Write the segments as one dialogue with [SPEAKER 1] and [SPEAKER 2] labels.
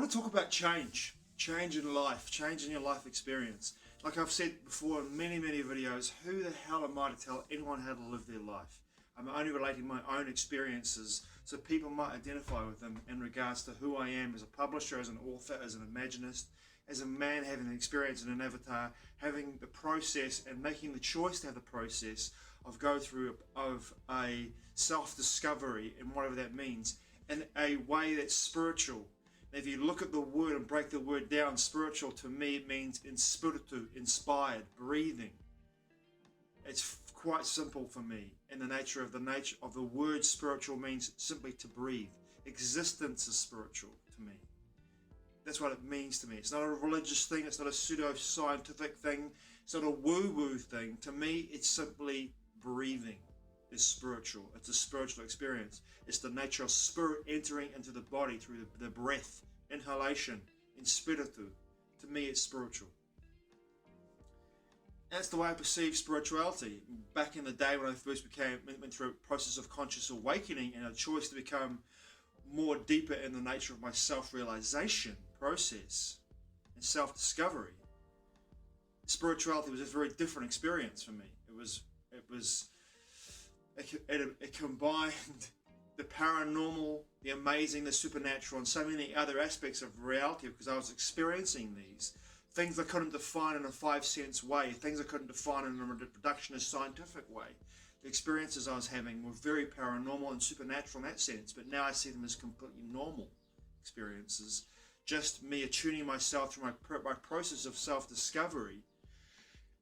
[SPEAKER 1] want to talk about change in life, change in your life experience. Like I've said before in many videos, who the hell am I to tell anyone how to live their life? I'm only relating my own experiences so people might identify with them in regards to who I am as a publisher, as an author, as an imaginist, as a man having an experience in an avatar, having the process and making the choice to have the process of go through of a self-discovery and whatever that means in a way that's spiritual. If you look at the word and break the word down, spiritual to me it means in spiritu, inspired, breathing. It's quite simple for me. In the nature of the word spiritual means simply to breathe. Existence is spiritual to me. That's what it means to me. It's not a religious thing, it's not a pseudo-scientific thing, it's not a woo-woo thing. To me, it's simply breathing is spiritual. It's a spiritual experience. It's the nature of spirit entering into the body through the breath, inhalation, in spiritu. To me, it's spiritual. That's the way I perceive spirituality. Back in the day when I first went through a process of conscious awakening and a choice to become more deeper in the nature of my self-realization process and self-discovery, spirituality was a very different experience for me. It combined the paranormal, the amazing, the supernatural, and so many other aspects of reality because I was experiencing these things I couldn't define in a 5 sense way, things I couldn't define in a reductionist scientific way. The experiences I was having were very paranormal and supernatural in that sense, but now I see them as completely normal experiences. Just me attuning myself through my process of self-discovery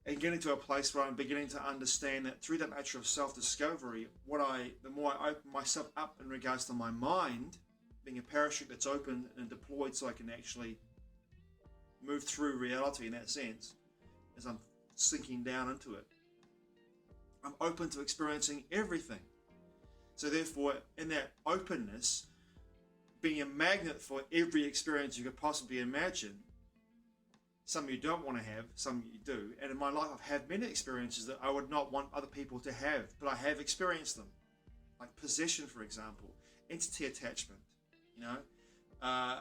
[SPEAKER 1] and getting to a place where I'm beginning to understand that through that nature of self-discovery, the more I open myself up in regards to my mind, being a parachute that's open and deployed so I can actually move through reality in that sense, as I'm sinking down into it, I'm open to experiencing everything. So therefore, in that openness, being a magnet for every experience you could possibly imagine, some you don't want to have, some you do. And in my life, I've had many experiences that I would not want other people to have, but I have experienced them. Like possession, for example, entity attachment,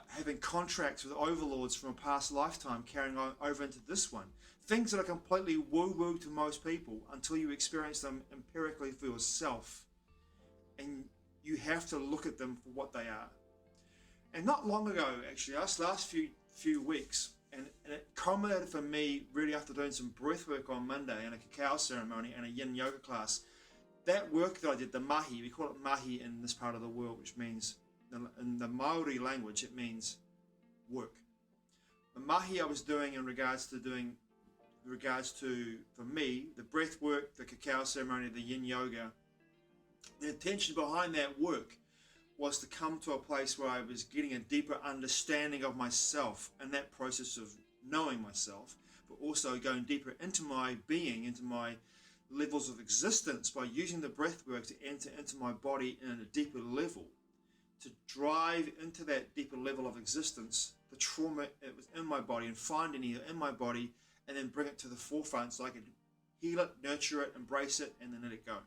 [SPEAKER 1] having contracts with overlords from a past lifetime carrying on over into this one. Things that are completely woo-woo to most people until you experience them empirically for yourself. And you have to look at them for what they are. And not long ago, actually, last few weeks, and it culminated for me really after doing some breath work on Monday and a cacao ceremony and a yin yoga class. That work that I did, the mahi, we call it mahi in this part of the world, which means, in the Maori language, it means work. The mahi I was doing in regards to, for me, the breath work, the cacao ceremony, the yin yoga, the intention behind that work was to come to a place where I was getting a deeper understanding of myself and that process of knowing myself, but also going deeper into my being, into my levels of existence by using the breath work to enter into my body in a deeper level, to drive into that deeper level of existence, the trauma that was in my body and find any in my body and then bring it to the forefront so I could heal it, nurture it, embrace it, and then let it go.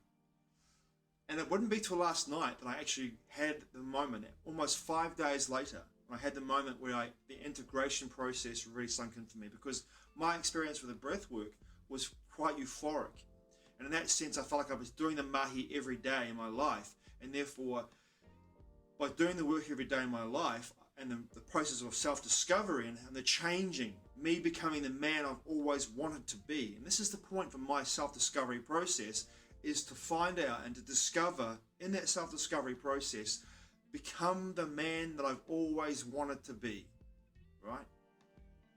[SPEAKER 1] And it wouldn't be till last night that I actually had the moment, almost 5 days later, when I had the moment where the integration process really sunk in for me, because my experience with the breath work was quite euphoric. And in that sense, I felt like I was doing the mahi every day in my life, and therefore, by doing the work every day in my life, and the process of self-discovery and the changing, me becoming the man I've always wanted to be. And this is the point for my self-discovery process, is to find out and to discover in that self-discovery process, become the man that I've always wanted to be, right?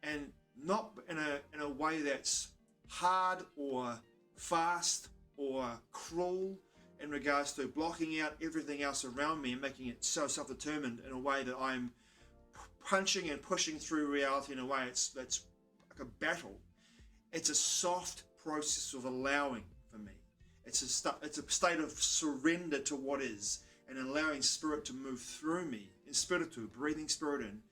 [SPEAKER 1] And not in a way that's hard or fast or cruel in regards to blocking out everything else around me and making it so self-determined in a way that I'm punching and pushing through reality in a way that's like a battle. It's a soft process of allowing for me. It's a state of surrender to what is and allowing spirit to move through me in spiritu, breathing spirit in.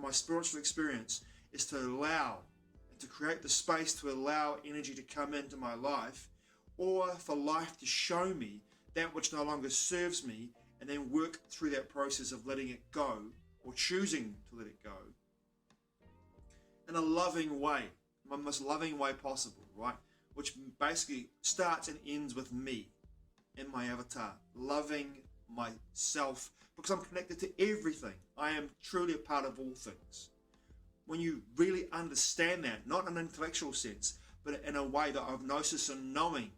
[SPEAKER 1] My spiritual experience is to allow and to create the space to allow energy to come into my life, or for life to show me that which no longer serves me and then work through that process of letting it go or choosing to let it go in a loving way, my most loving way possible, right? Which basically starts and ends with me and my avatar, loving myself, because I'm connected to everything. I am truly a part of all things. When you really understand that, not in an intellectual sense, but in a way that of gnosis and knowing,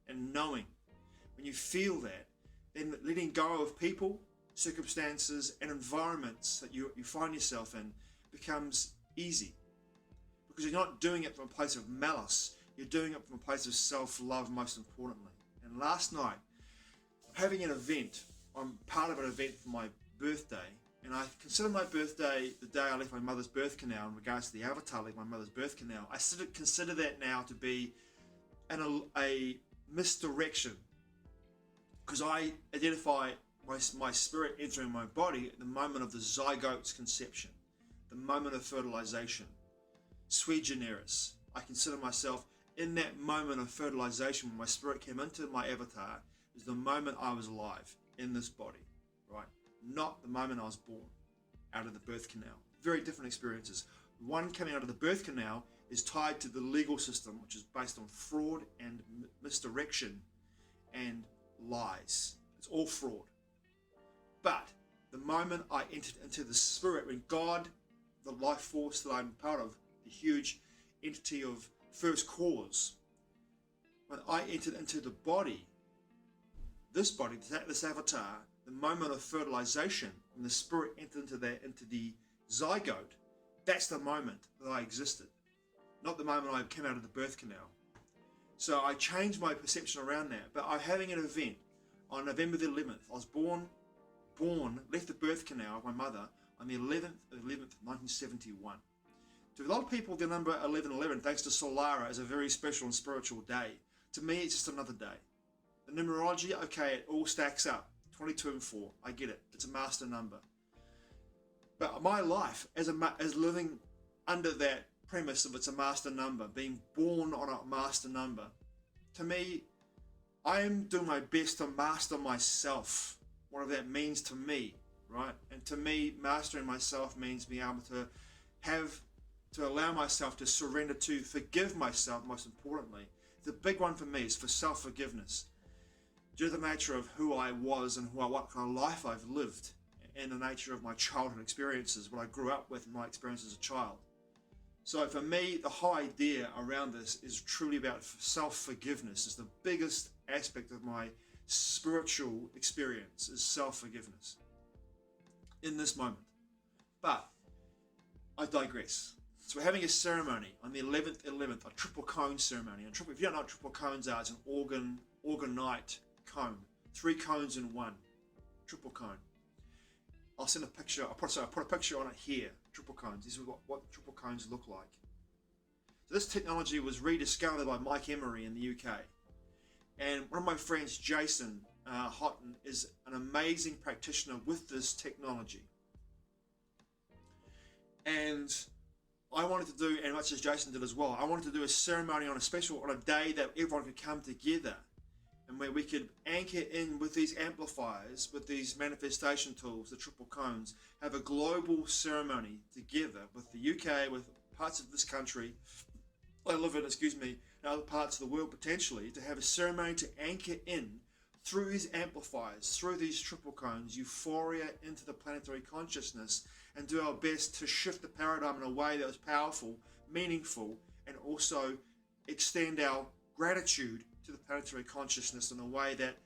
[SPEAKER 1] when you feel that, then letting go of people, circumstances, and environments that you find yourself in becomes easy. Because you're not doing it from a place of malice, you're doing it from a place of self-love, most importantly. And last night, I'm having an event. I'm part of an event for my birthday, and I consider my birthday the day I left my mother's birth canal. In regards to the avatar leaving my mother's birth canal, I consider that now to be a misdirection, because I identify my spirit entering my body at the moment of the zygote's conception, the moment of fertilization, sui generis. I consider myself in that moment of fertilization when my spirit came into my avatar, is the moment I was alive in this body, right? Not the moment I was born out of the birth canal. Very different experiences. One coming out of the birth canal is tied to the legal system, which is based on fraud and misdirection and lies. It's all fraud. But the moment I entered into the spirit, when God, the life force that I'm part of, the huge entity of first cause, when I entered into the body, this avatar, the moment of fertilization, when the spirit entered into the zygote, that's the moment that I existed, not the moment I came out of the birth canal. So I changed my perception around that. But I'm having an event on November the 11th. I was left the birth canal of my mother on the 11th of 1971. To a lot of people, the number 1111, thanks to Solara, is a very special and spiritual day. To me, it's just another day. The numerology, okay, it all stacks up. 22 and 4, I get it. It's a master number. But my life, as living under that premise of it's a master number, being born on a master number, to me, I am doing my best to master myself, whatever that means to me, right? And to me, mastering myself means being able to allow myself to surrender, to forgive myself, most importantly. The big one for me is for self-forgiveness. Due to the nature of who I was and what kind of life I've lived, and the nature of my childhood experiences, what I grew up with, and my experience as a child. So for me, the whole idea around this is truly about self-forgiveness. Is the biggest aspect of my spiritual experience, is self-forgiveness in this moment. But I digress. So we're having a ceremony on the 11th, a triple cone ceremony. And if you don't know what triple cones are, it's an orgonite cone. 3 cones in one. Triple cone. I'll send a picture. I put a picture on it here. Triple cones. This is what triple cones look like. So this technology was rediscovered by Mike Emery in the UK. And one of my friends, Jason Houghton, is an amazing practitioner with this technology. And I wanted to do, and much as Jason did as well, I wanted to do a ceremony on a day that everyone could come together, and where we could anchor in with these amplifiers, with these manifestation tools, the triple cones, have a global ceremony together with the UK, with parts of this country, I live in, and other parts of the world potentially, to have a ceremony to anchor in through these amplifiers, through these triple cones, euphoria into the planetary consciousness, and do our best to shift the paradigm in a way that was powerful, meaningful, and also extend our gratitude to the planetary consciousness in a way that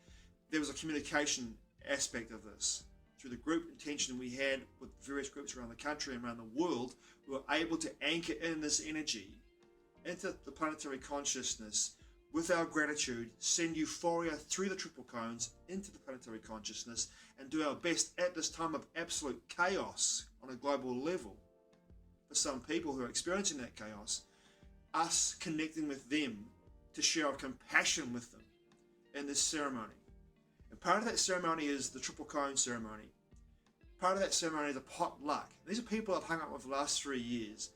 [SPEAKER 1] there was a communication aspect of this. Through the group intention we had with various groups around the country and around the world, we were able to anchor in this energy into the planetary consciousness with our gratitude, send euphoria through the triple cones into the planetary consciousness, and do our best at this time of absolute chaos on a global level. For some people who are experiencing that chaos, us connecting with them to share our compassion with them in this ceremony. And part of that ceremony is the triple cone ceremony. Part of that ceremony is a potluck. These are people I've hung out with the last 3 years,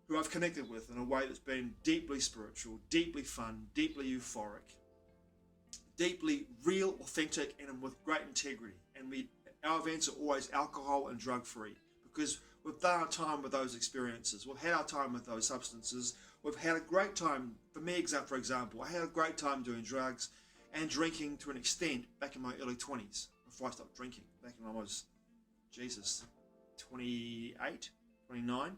[SPEAKER 1] who I've connected with in a way that's been deeply spiritual, deeply fun, deeply euphoric, deeply real, authentic, and with great integrity. And our events are always alcohol and drug free, because we've done our time with those experiences. We've had our time with those substances. We've had a great time. For me, for example, I had a great time doing drugs and drinking to an extent back in my early 20s, before I stopped drinking, back when I was, 28, 29.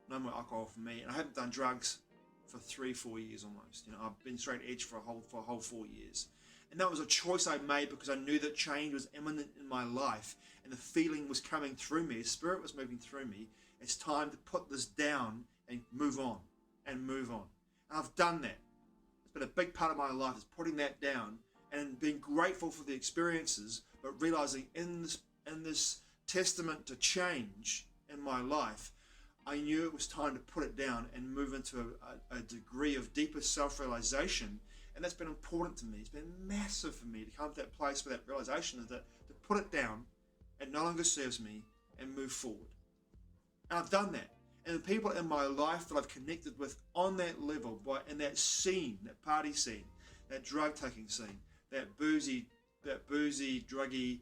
[SPEAKER 1] No more alcohol for me. And I haven't done drugs for 3-4 years almost. I've been straight edge for a whole 4 years. And that was a choice I made because I knew that change was imminent in my life, and the feeling was coming through me, the spirit was moving through me. It's time to put this down and move on, and move on. And I've done that. It's been a big part of my life, is putting that down and being grateful for the experiences, but realizing in this testament to change in my life, I knew it was time to put it down and move into a degree of deeper self-realization. And that's been important to me. It's been massive for me to come to that place where that realization is that to put it down, it no longer serves me, and move forward. And I've done that. And the people in my life that I've connected with on that level, in that scene, that party scene, that drug taking scene, that boozy, druggy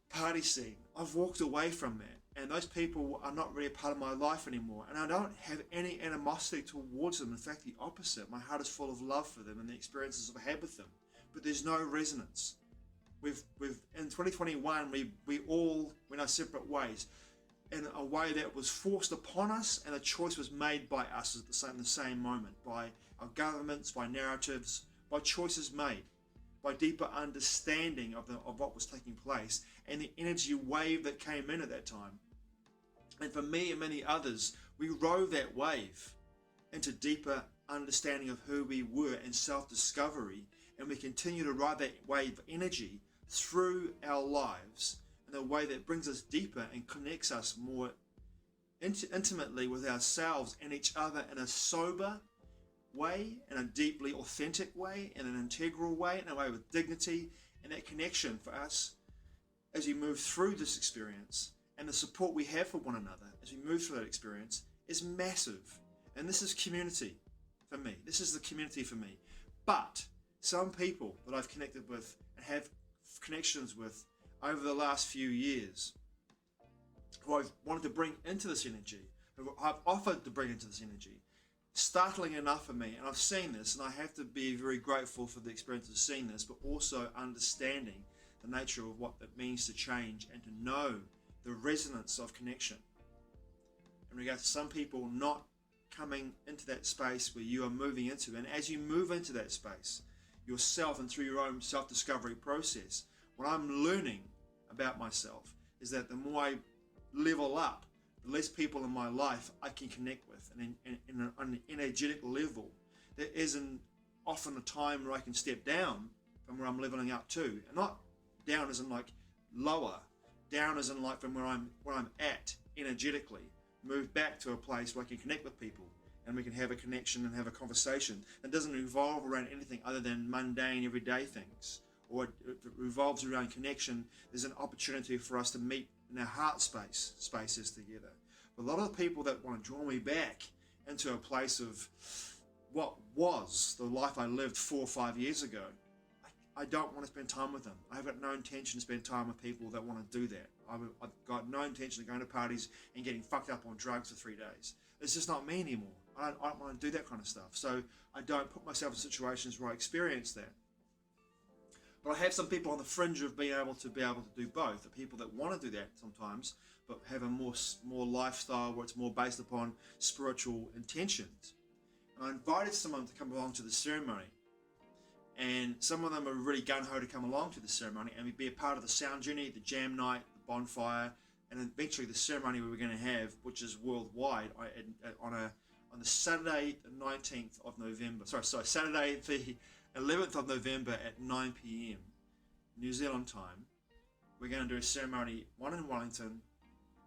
[SPEAKER 1] party scene, I've walked away from that. And those people are not really a part of my life anymore. And I don't have any animosity towards them. In fact, the opposite. My heart is full of love for them and the experiences I've had with them. But there's no resonance. We've in 2021, we all went our separate ways, in a way that was forced upon us, and a choice was made by us at the same moment, by our governments, by narratives, by choices made, by deeper understanding of what was taking place, and the energy wave that came in at that time. And for me and many others, we rode that wave into deeper understanding of who we were and self-discovery, and we continue to ride that wave of energy through our lives in a way that brings us deeper and connects us more intimately with ourselves and each other, in a sober way, in a deeply authentic way, in an integral way, in a way with dignity. And that connection for us as we move through this experience, and the support we have for one another as we move through that experience, is massive. And this is community for me. This is the community for me. But some people that I've connected with and have connections with over the last few years, who I've wanted to bring into this energy, who I've offered to bring into this energy, startling enough for me. And I've seen this, and I have to be very grateful for the experience of seeing this, but also understanding the nature of what it means to change and to know the resonance of connection. In regards to some people not coming into that space where you are moving into, and as you move into that space yourself and through your own self-discovery process, what I'm learning about myself is that the more I level up, the less people in my life I can connect with. And on an energetic level, there isn't often a time where I can step down from where I'm leveling up to. And not down as in like lower, down as in like from where I'm at energetically, move back to a place where I can connect with people and we can have a connection and have a conversation that doesn't revolve around anything other than mundane everyday things. Or if it revolves around connection, there's an opportunity for us to meet in our heart spaces together. But a lot of the people that want to draw me back into a place of what was the life I lived 4 or 5 years ago, I don't want to spend time with them. I've got no intention to spend time with people that want to do that. I've got no intention of going to parties and getting fucked up on drugs for 3 days. It's just not me anymore. I don't want to do that kind of stuff. So I don't put myself in situations where I experience that. But I have some people on the fringe of being able to do both. The people that want to do that sometimes, but have a more lifestyle where it's more based upon spiritual intentions. And I invited someone to come along to the ceremony. And some of them are really gung-ho to come along to the ceremony and be a part of the sound journey, the jam night, the bonfire, and eventually the ceremony we're going to have, which is worldwide, on the Saturday, the 19th of November. Saturday, the 11th of November at 9 p.m. New Zealand time. We're going to do a ceremony, one in Wellington,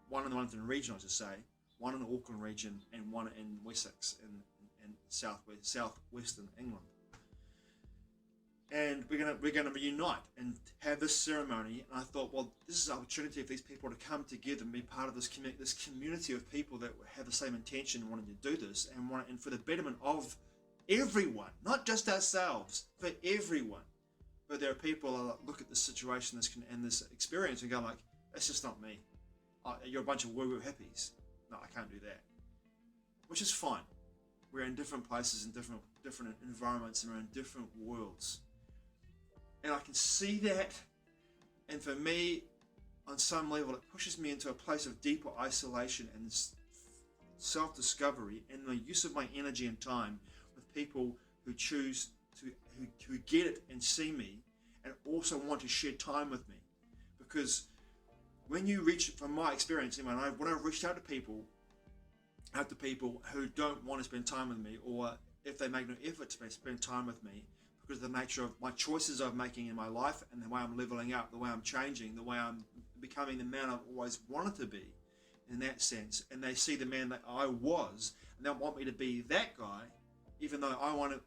[SPEAKER 1] one in the Wellington region, I should say, one in the Auckland region, and one in Wessex in southwestern England. And we're going to reunite and have this ceremony. And I thought, well, this is an opportunity for these people to come together and be part of this community of people that have the same intention and wanting to do this, and for the betterment of everyone, not just ourselves, for everyone. But there are people that look at this situation and this experience and go like, That's just not me. You're a bunch of woo-woo hippies. No, I can't do that. Which is fine. We're in different places, in different environments, and we're in different worlds. And I can see that, and for me, on some level, it pushes me into a place of deeper isolation and self-discovery, and the use of my energy and time with people who choose to, who get it and see me, and also want to share time with me. Because when you reach, from my experience, when I've reached out to people who don't want to spend time with me, or if they make no effort to spend time with me, because of the nature of my choices I'm making in my life, and the way I'm leveling up, the way I'm changing, the way I'm becoming the man I've always wanted to be, in that sense, and they see the man that I was, and they want me to be that guy, even though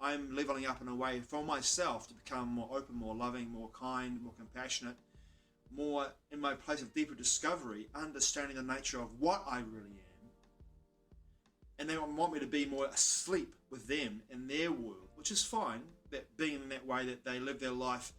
[SPEAKER 1] I'm leveling up in a way for myself to become more open, more loving, more kind, more compassionate, more in my place of deeper discovery, understanding the nature of what I really am. And they want me to be more asleep with them in their world, which is fine, that being in that way that they live their life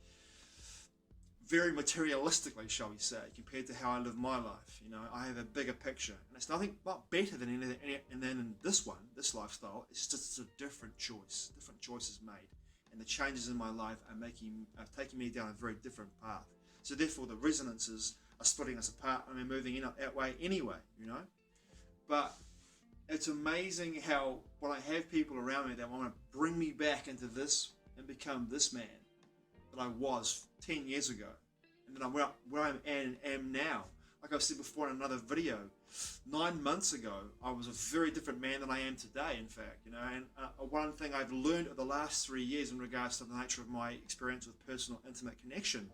[SPEAKER 1] very materialistically, shall we say, compared to how I live my life. You know, I have a bigger picture, and it's nothing but better than anything. And then in this lifestyle, it's just a different choice. Different choices made, and the changes in my life are taking me down a very different path. So therefore, the resonances are splitting us apart, and we're moving in that way anyway. You know, but it's amazing how when I have people around me that want to bring me back into this and become this man that I was 10 years ago, and then I'm where I am now. Like I said before in another video, 9 months ago I was a very different man than I am today, in fact, you know. And one thing I've learned over the last 3 years in regards to the nature of my experience with personal intimate connection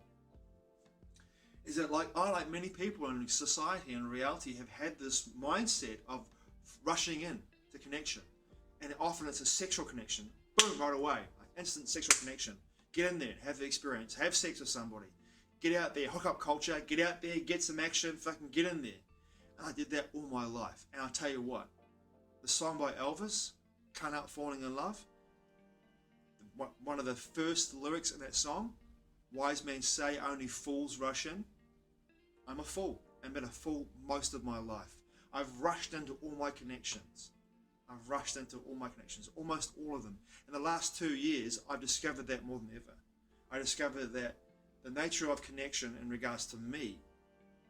[SPEAKER 1] is that, like many people in society and reality, have had this mindset of rushing in to connection, and often it's a sexual connection, boom, right away, like instant sexual connection. Get in there, have the experience, have sex with somebody, get out there, hookup culture, get out there, get some action, fucking get in there. And I did that all my life. And I'll tell you what, the song by Elvis, Can't Help Falling in Love, one of the first lyrics in that song, wise men say only fools rush in. I'm a fool. I've been a fool most of my life. I've rushed into all my connections. Almost all of them. In the last 2 years, I've discovered that more than ever. I discovered that the nature of connection in regards to me,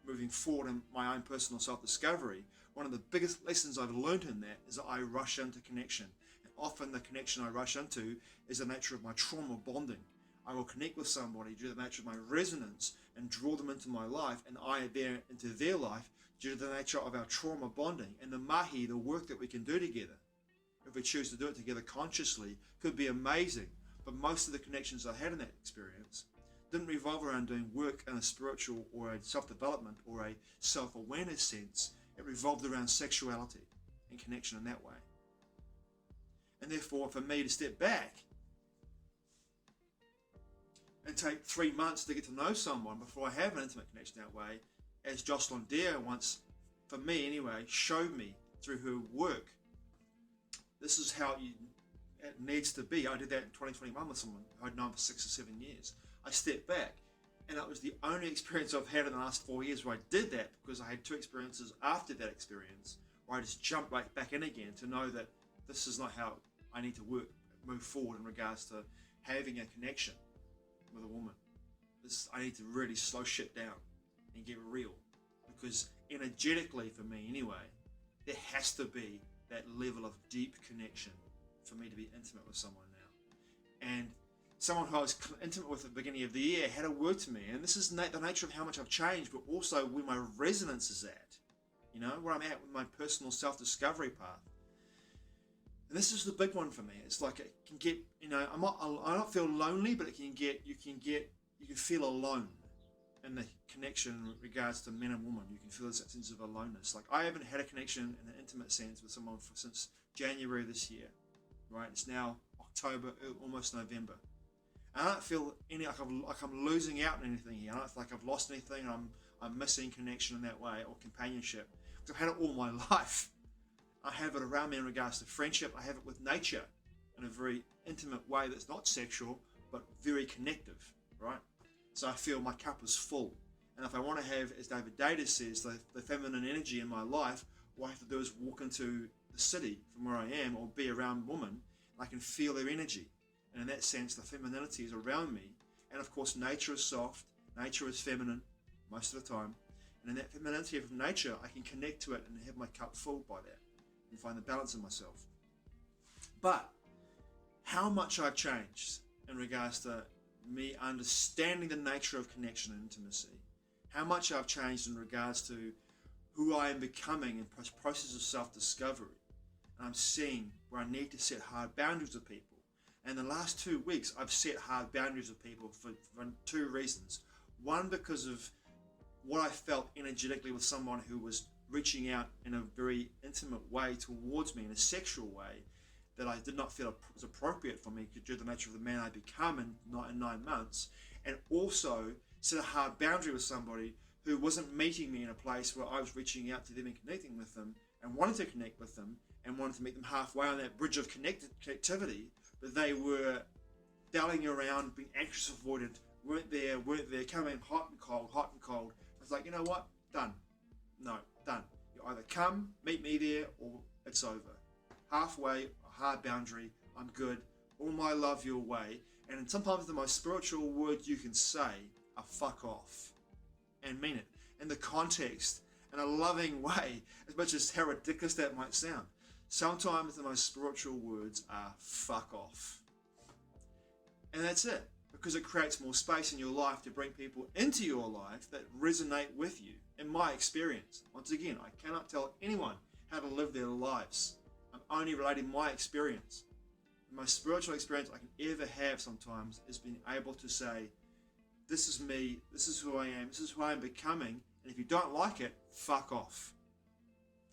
[SPEAKER 1] moving forward in my own personal self-discovery, one of the biggest lessons I've learned in that is that I rush into connection. And often the connection I rush into is the nature of my trauma bonding. I will connect with somebody due to the nature of my resonance and draw them into my life, and I there into their life due to the nature of our trauma bonding. And the mahi, the work that we can do together, if we choose to do it together consciously, could be amazing. But most of the connections I had in that experience didn't revolve around doing work in a spiritual or a self-development or a self-awareness sense. It revolved around sexuality and connection in that way. And therefore, for me to step back and take 3 months to get to know someone before I have an intimate connection that way, as Jocelyn Dare once, for me anyway, showed me through her work, this is how it needs to be. I did that in 2021 with someone I'd known for 6 or 7 years. I stepped back, and that was the only experience I've had in the last 4 years where I did that, because I had 2 experiences after that experience where I just jumped right back in again to know that this is not how I need to move forward in regards to having a connection with a woman. I need to really slow shit down and get real, because energetically, for me anyway, there has to be that level of deep connection for me to be intimate with someone now. And someone who I was intimate with at the beginning of the year had a word to me, and this is the nature of how much I've changed, but also where my resonance is at, you know, where I'm at with my personal self-discovery path. And this is the big one for me. It's like it can get, you know, I don't feel lonely, but you can feel alone in the connection in regards to men and women. You can feel this sense of aloneness. Like, I haven't had a connection in an intimate sense with someone since January this year, right? It's now October, almost November. And I don't feel like I'm losing out on anything here. I don't feel like I've lost anything. I'm missing connection in that way, or companionship. Because I've had it all my life. I have it around me in regards to friendship. I have it with nature in a very intimate way that's not sexual, but very connective, right? So I feel my cup is full. And if I want to have, as David Data says, the feminine energy in my life, all I have to do is walk into the city from where I am or be around women, and I can feel their energy. And in that sense, the femininity is around me. And of course, nature is soft, nature is feminine most of the time. And in that femininity of nature, I can connect to it and have my cup full by that and find the balance in myself. But how much I've changed in regards to me understanding the nature of connection and intimacy, how much I've changed in regards to who I am becoming in process of self-discovery. And I'm seeing where I need to set hard boundaries with people. And the last 2 weeks, I've set hard boundaries with people for 2 reasons. One, because of what I felt energetically with someone who was reaching out in a very intimate way towards me, in a sexual way, that I did not feel was appropriate for me due to the nature of the man I become in 9 months. And also set a hard boundary with somebody who wasn't meeting me in a place where I was reaching out to them and connecting with them and wanted to connect with them and wanted to meet them halfway on that bridge of connectivity, but they were dallying around, being anxious, avoidant, weren't there, coming hot and cold. I was like, you know what? Done. No, done. You either come, meet me there, or it's over. Halfway, a hard boundary, I'm good. All my love your way. And sometimes the most spiritual word you can say are fuck off. And mean it. In the context, in a loving way, as much as how ridiculous that might sound. Sometimes the most spiritual words are fuck off. And that's it. Because it creates more space in your life to bring people into your life that resonate with you. In my experience, once again, I cannot tell anyone how to live their lives. I'm only relating my experience. The most spiritual experience I can ever have sometimes is being able to say, this is me, this is who I am, this is who I am becoming, and if you don't like it, fuck off.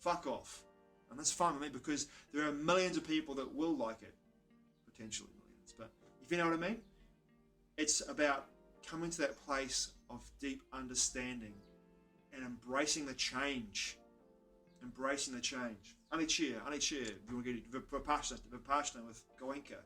[SPEAKER 1] Fuck off. And that's fine with me because there are millions of people that will like it. Potentially millions. But if you know what I mean, it's about coming to that place of deep understanding and embracing the change. Embracing the change. Anicca. If you want to get Vipassana with Goenka.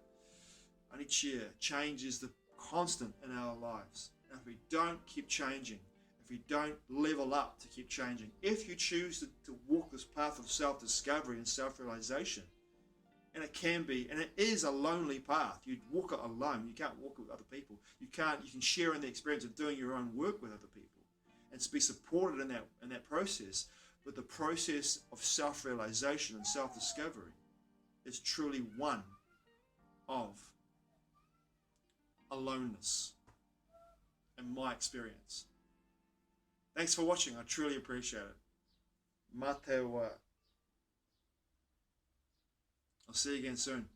[SPEAKER 1] Anicca. Change is the constant in our lives. And if we don't keep changing, if we don't level up to keep changing, if you choose to walk this path of self-discovery and self-realization, and it can be, and it is a lonely path. You walk it alone. You can't walk it with other people. You can share in the experience of doing your own work with other people and to be supported in that process. But the process of self-realization and self-discovery is truly one of aloneness, in my experience. Thanks for watching. I truly appreciate it. Matewa. I'll see you again soon.